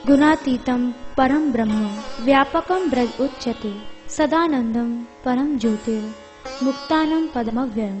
गुणातीतं परम ब्रह्म व्यापकं ब्रज उच्यते सदानंदं परम ज्योतिर मुक्तानं पदमव्ययम्।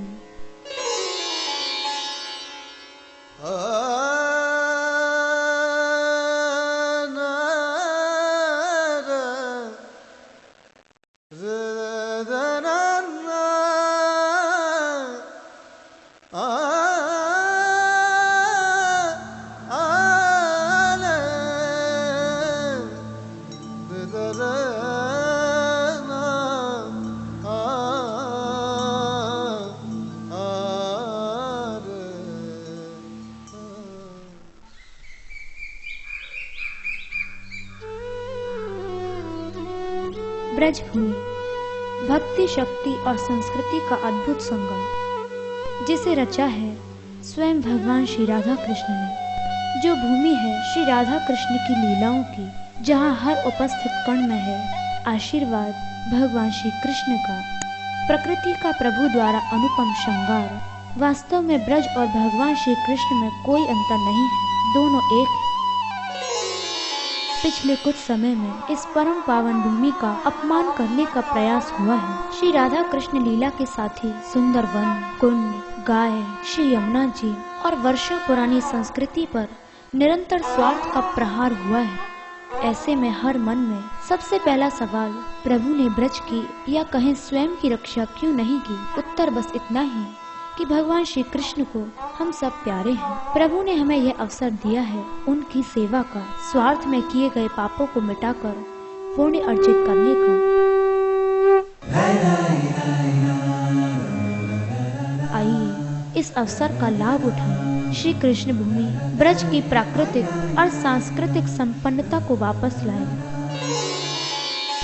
ब्रजभूमि भक्ति, शक्ति और संस्कृति का अद्भुत संगम, जिसे रचा है स्वयं भगवान श्री राधा कृष्ण ने। जो भूमि है श्री राधा कृष्ण की लीलाओं की, जहाँ हर उपस्थित कण में है आशीर्वाद भगवान श्री कृष्ण का। प्रकृति का प्रभु द्वारा अनुपम श्रृंगार। वास्तव में ब्रज और भगवान श्री कृष्ण में कोई अंतर नहीं है, दोनों एक है। पिछले कुछ समय में इस परम पावन भूमि का अपमान करने का प्रयास हुआ है। श्री राधा कृष्ण लीला के साथ ही सुंदर वन, कुंड, गाय, श्री यमुना जी और वर्षों पुरानी संस्कृति पर निरंतर स्वार्थ का प्रहार हुआ है। ऐसे में हर मन में सबसे पहला सवाल, प्रभु ने ब्रज की या कहें स्वयं की रक्षा क्यों नहीं की? उत्तर बस इतना ही कि भगवान श्री कृष्ण को हम सब प्यारे हैं। प्रभु ने हमें यह अवसर दिया है उनकी सेवा का, स्वार्थ में किए गए पापों को मिटाकर पुण्य अर्जित करने का। आइए इस अवसर का लाभ उठाएं, श्री कृष्ण भूमि ब्रज की प्राकृतिक और सांस्कृतिक संपन्नता को वापस लाएं।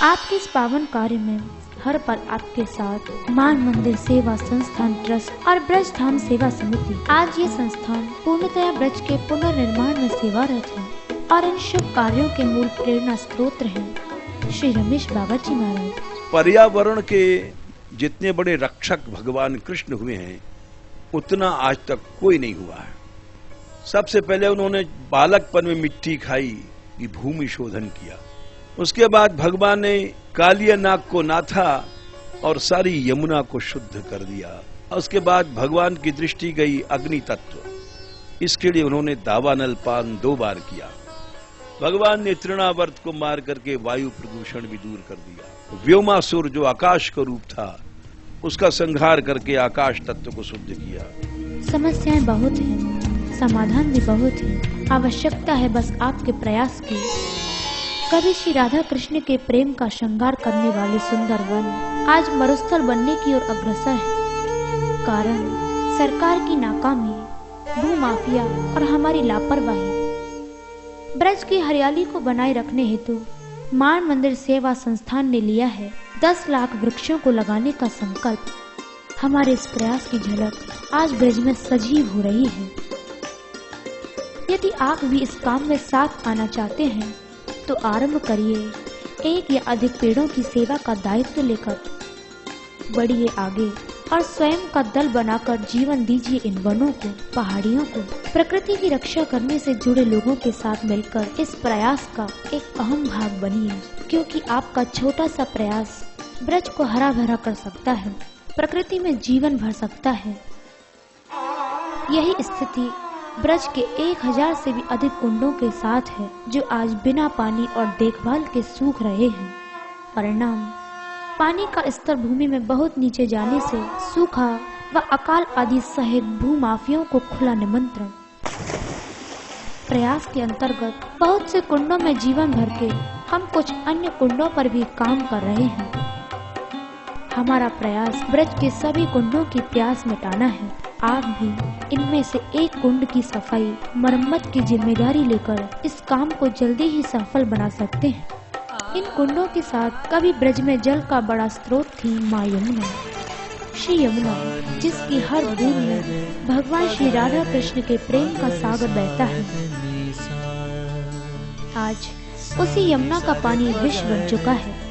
आपके इस पावन कार्य में हर पल आपके साथ मान मंदिर सेवा संस्थान ट्रस्ट और ब्रज धाम सेवा समिति। आज ये संस्थान पूर्णतया ब्रज के पुनर्निर्माण में सेवारत है और इन शुभ कार्यों के मूल प्रेरणा स्रोत हैं श्री रमेश बाबा जी महाराज। पर्यावरण के जितने बड़े रक्षक भगवान कृष्ण हुए हैं, उतना आज तक कोई नहीं हुआ है। सबसे पहले उन्होंने बालकपन में मिट्टी खाई कि भूमि शोधन किया। उसके बाद भगवान ने कालिया नाग को नाथा और सारी यमुना को शुद्ध कर दिया। उसके बाद भगवान की दृष्टि गई अग्नि तत्व, इसके लिए उन्होंने दावानल पान 2 बार किया। भगवान ने तृणावर्त को मार करके वायु प्रदूषण भी दूर कर दिया। व्योमासुर जो आकाश का रूप था, उसका संहार करके आकाश तत्व को शुद्ध किया। समस्याएं बहुत हैं, समाधान भी बहुत है। आवश्यकता है बस आपके प्रयास की। कभी श्री राधा कृष्ण के प्रेम का श्रृंगार करने वाले सुंदर वन आज मरुस्थल बनने की ओर अग्रसर है। कारण सरकार की नाकामी, भूमाफिया और हमारी लापरवाही। ब्रज की हरियाली को बनाए रखने हेतु मान मंदिर सेवा संस्थान ने लिया है 10 लाख वृक्षों को लगाने का संकल्प। हमारे इस प्रयास की झलक आज ब्रज में सजीव हो रही है। यदि आप भी इस काम में साथ आना चाहते हैं तो आरंभ करिए। 1 या अधिक पेड़ों की सेवा का दायित्व लेकर बढ़िए आगे और स्वयं का दल बनाकर जीवन दीजिए इन वनों को, पहाड़ियों को। प्रकृति की रक्षा करने से जुड़े लोगों के साथ मिलकर इस प्रयास का एक अहम भाग बनिए, क्योंकि आपका छोटा सा प्रयास ब्रज को हरा भरा कर सकता है, प्रकृति में जीवन भर सकता है। यही स्थिति ब्रज के 1000 से भी अधिक कुंडों के साथ है, जो आज बिना पानी और देखभाल के सूख रहे हैं। परिणाम, पानी का स्तर भूमि में बहुत नीचे जाने से सूखा व अकाल आदि सहित भूमाफियों को खुला निमंत्रण। प्रयास के अंतर्गत बहुत से कुंडों में जीवन भर के हम कुछ अन्य कुंडों पर भी काम कर रहे हैं। हमारा प्रयास ब्रज के सभी कुंडों की प्यास मिटाना है। आप भी इनमें से एक कुंड की सफाई मरम्मत की जिम्मेदारी लेकर इस काम को जल्दी ही सफल बना सकते हैं। इन कुंडों के साथ कभी ब्रज में जल का बड़ा स्रोत थी माँ यमुना, श्री यमुना, जिसकी हर बूंद में भगवान श्री राधा कृष्ण के प्रेम का सागर बहता है। आज उसी यमुना का पानी विष बन चुका है।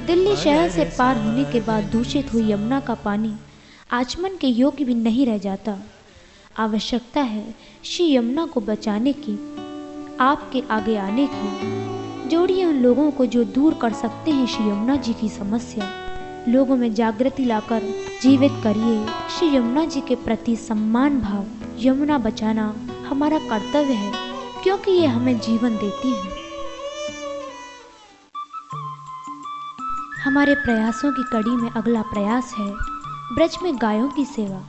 दिल्ली शहर से पार होने के बाद दूषित हुई यमुना का पानी आचमन के योग्य भी नहीं रह जाता। आवश्यकता है श्री यमुना को बचाने की। आपके आगे आने की। जोड़िए उन लोगों को जो दूर कर सकते हैं श्री यमुना जी की समस्या। लोगों में जागृति लाकर जीवित करिए श्री यमुना जी के प्रति सम्मान भाव। यमुना बचाना हमारा कर्तव्य है, क्योंकि ये हमें जीवन देती है। हमारे प्रयासों की कड़ी में अगला प्रयास है ब्रज में गायों की सेवा।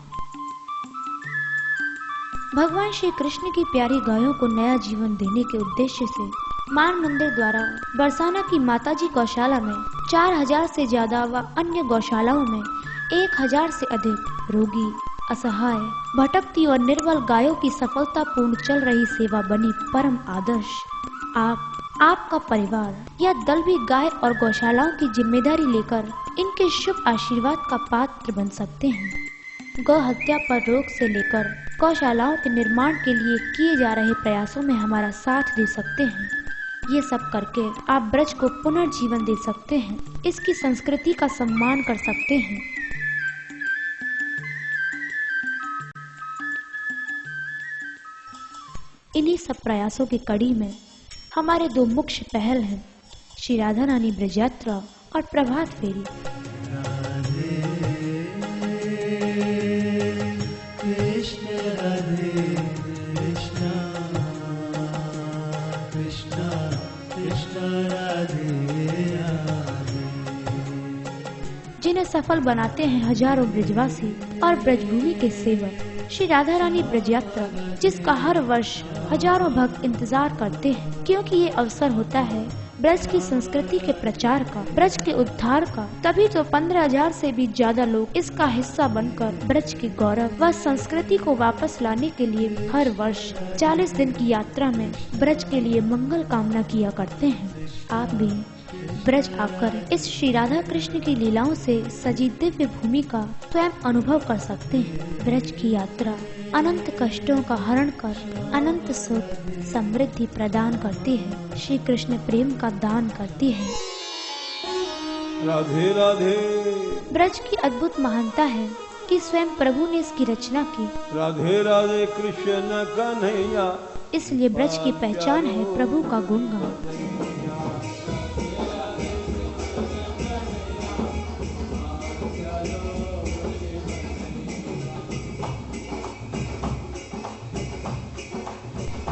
भगवान श्री कृष्ण की प्यारी गायों को नया जीवन देने के उद्देश्य से मान मंदिर द्वारा बरसाना की माताजी गौशाला में 4000 से ज्यादा व अन्य गौशालाओं में 1000 से अधिक रोगी, असहाय, भटकती और निर्बल गायों की सफलतापूर्ण चल रही सेवा बनी परम आदर्श। आपका परिवार या दल भी गाय और गौशालाओं की जिम्मेदारी लेकर इनके शुभ आशीर्वाद का पात्र बन सकते हैं। गौ हत्या पर रोक से लेकर गौशालाओं के निर्माण के लिए किए जा रहे प्रयासों में हमारा साथ दे सकते हैं। ये सब करके आप ब्रज को पुनर्जीवन दे सकते हैं, इसकी संस्कृति का सम्मान कर सकते हैं। इन्हीं सब प्रयासों की कड़ी में हमारे दो मुख्य पहल हैं, श्री राधा रानी ब्रज यात्रा और प्रभात फेरी। जिन्हें सफल बनाते हैं हजारों ब्रजवासी और ब्रजभूमि के सेवक। श्री राधा रानी ब्रज यात्रा, जिसका हर वर्ष हजारों भक्त इंतजार करते हैं, क्योंकि ये अवसर होता है ब्रज की संस्कृति के प्रचार का, ब्रज के उद्धार का। तभी तो 15,000 से भी ज्यादा लोग इसका हिस्सा बनकर ब्रज के गौरव व संस्कृति को वापस लाने के लिए हर वर्ष 40 दिन की यात्रा में ब्रज के लिए मंगल कामना किया करते हैं। आप भी ब्रज आकर इस श्री राधा कृष्ण की लीलाओं से सजी दिव्य भूमि का स्वयं अनुभव कर सकते हैं। ब्रज की यात्रा अनंत कष्टों का हरण कर अनंत सुख समृद्धि प्रदान करती है, श्री कृष्ण प्रेम का दान करती है। राधे राधे। ब्रज की अद्भुत महानता है कि स्वयं प्रभु ने इसकी रचना की। राधे राधे कृष्ण कन्हैया। इसलिए ब्रज की पहचान है प्रभु का गुणगान।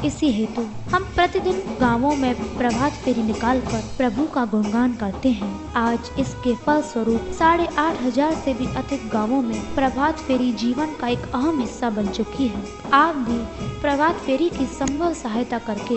इसी हेतु हम प्रतिदिन गांवों में प्रभात फेरी निकालकर प्रभु का गुणगान करते हैं। आज इसके फल स्वरूप 8,500 से भी अधिक गांवों में प्रभात फेरी जीवन का एक अहम हिस्सा बन चुकी है। आप भी प्रभात फेरी की संभव सहायता करके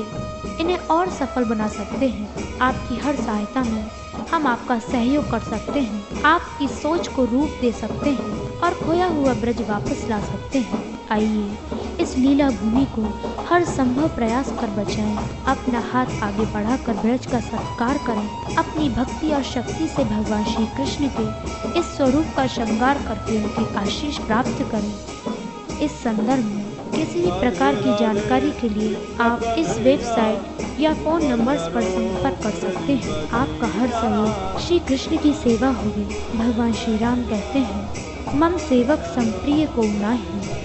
इन्हें और सफल बना सकते हैं। आपकी हर सहायता में हम आपका सहयोग कर सकते हैं, आपकी सोच को रूप दे सकते हैं और खोया हुआ ब्रज वापस ला सकते हैं। आइए इस लीला भूमि को हर संभव प्रयास कर बचाएं। अपना हाथ आगे बढ़ाकर ब्रज का सत्कार करें। अपनी भक्ति और शक्ति से भगवान श्री कृष्ण के इस स्वरूप का श्रृंगार करके उनकी आशीष प्राप्त करें। इस संदर्भ में किसी भी प्रकार की जानकारी के लिए आप इस वेबसाइट या फोन नंबर्स पर संपर्क कर सकते हैं। आपका हर सहयोग श्री कृष्ण की सेवा होगी। भगवान श्री राम कहते हैं, मम सेवक संप्रिय को नाही।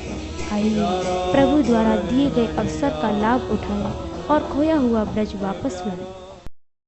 आइए प्रभु द्वारा दिए गए अवसर का लाभ उठाएं और खोया हुआ ब्रज वापस लाएं।